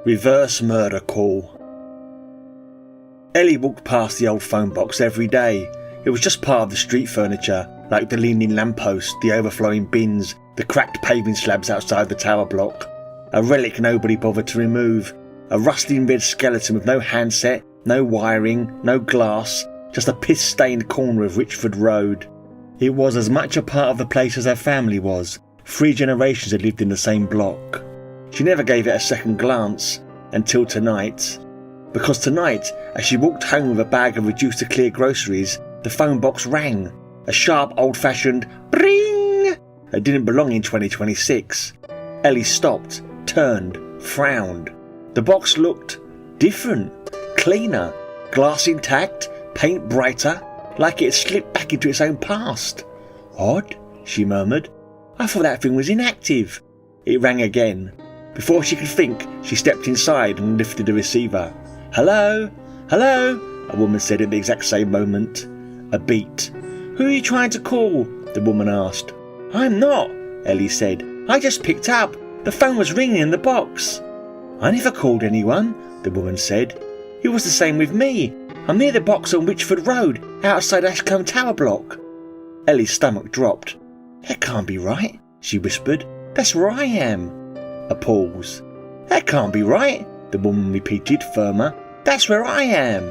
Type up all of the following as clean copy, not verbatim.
Reverse murder call. Ellie walked past the old phone box every day. It was just part of the street furniture, like the leaning lamppost, the overflowing bins, the cracked paving slabs outside the tower block. A relic nobody bothered to remove. A rusting red skeleton with no handset, no wiring, no glass, just a piss-stained corner of Wychford Road. It was as much a part of the place as her family was. 3 generations had lived in the same block. She never gave it a second glance, until tonight. Because tonight, as she walked home with a bag of reduced to clear groceries, the phone box rang. A sharp, old-fashioned BRRING! It didn't belong in 2026. Ellie stopped, turned, frowned. The box looked different, cleaner, glass intact, paint brighter, like it had slipped back into its own past. Odd, she murmured. I thought that thing was inactive. It rang again. Before she could think, she stepped inside and lifted the receiver. Hello? Hello? A woman said at the exact same moment. A beat. Who are you trying to call? The woman asked. I'm not, Ellie said. I just picked up. The phone was ringing in the box. I never called anyone, the woman said. It was the same with me. I'm near the box on Wychford Road, outside Ashcombe Tower block. Ellie's stomach dropped. That can't be right, she whispered. That's where I am. A pause. That can't be right, the woman repeated, firmer. That's where I am.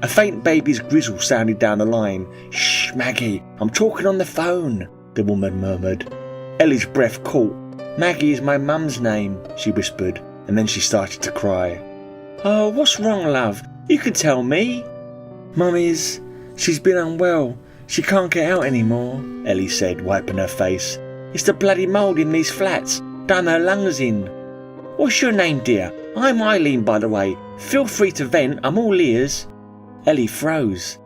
A faint baby's grizzle sounded down the line. Shh, Maggie, I'm talking on the phone, the woman murmured. Ellie's breath caught. Maggie is my mum's name, she whispered, and then she started to cry. Oh, what's wrong, love? You can tell me. She's been unwell. She can't get out anymore, Ellie said, wiping her face. It's the bloody mould in these flats. Done her lungs in. What's your name, dear? I'm Eileen, by the way. Feel free to vent, I'm all ears. Ellie froze.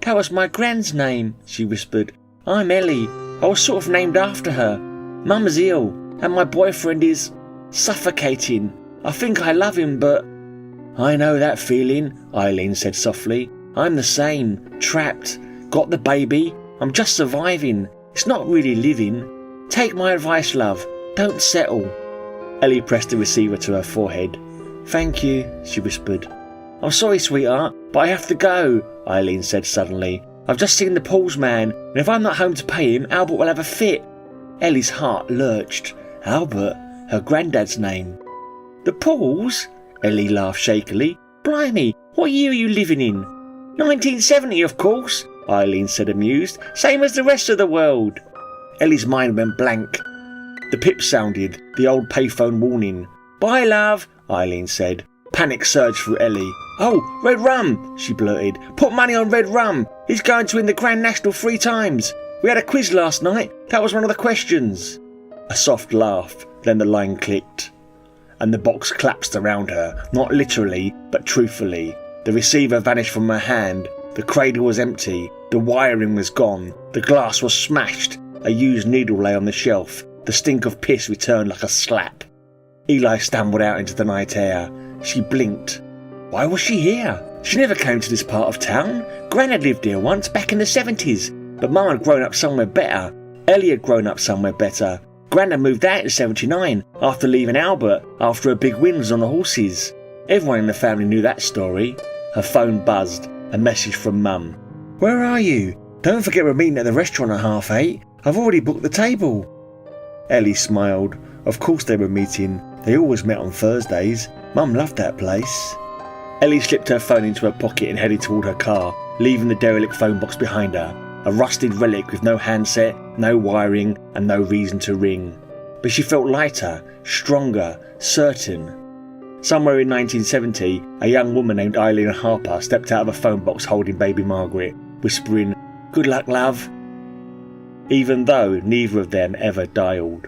That was my grand's name, she whispered. I'm Ellie. I was sort of named after her. Mum's ill, and my boyfriend is suffocating. I think I love him, but... I know that feeling, Eileen said softly. I'm the same. Trapped. Got the baby. I'm just surviving. It's not really living. Take my advice, love. Don't settle. Ellie pressed the receiver to her forehead. Thank you, she whispered. I'm sorry, sweetheart, but I have to go, Eileen said suddenly. I've just seen the Paul's man, and if I'm not home to pay him, Albert will have a fit. Ellie's heart lurched. Albert, her granddad's name. The Pauls? Ellie laughed shakily. Blimey, what year are you living in? 1970, of course, Eileen said amused. Same as the rest of the world. Ellie's mind went blank. The pip sounded, the old payphone warning. Bye, love, Eileen said. Panic surged through Ellie. Oh, red rum, she blurted. Put money on red rum. He's going to win the Grand National 3 times. We had a quiz last night. That was one of the questions. A soft laugh, then the line clicked. And the box collapsed around her, not literally, but truthfully. The receiver vanished from her hand. The cradle was empty. The wiring was gone. The glass was smashed. A used needle lay on the shelf. The stink of piss returned like a slap. Eli stumbled out into the night air. She blinked. Why was she here? She never came to this part of town. Gran had lived here once, back in the 70s. But Mum had grown up somewhere better. Ellie had grown up somewhere better. Gran had moved out in 79, after leaving Albert, after her big wins on the horses. Everyone in the family knew that story. Her phone buzzed. A message from Mum. Where are you? Don't forget we're meeting at the restaurant at 8:30. I've already booked the table. Ellie smiled. Of course they were meeting. They always met on Thursdays. Mum loved that place. Ellie slipped her phone into her pocket and headed toward her car, leaving the derelict phone box behind her. A rusted relic with no handset, no wiring, and no reason to ring. But she felt lighter, stronger, certain. Somewhere in 1970, a young woman named Eileen Harper stepped out of a phone box holding baby Margaret, whispering, "Good luck, love," even though neither of them ever dialed.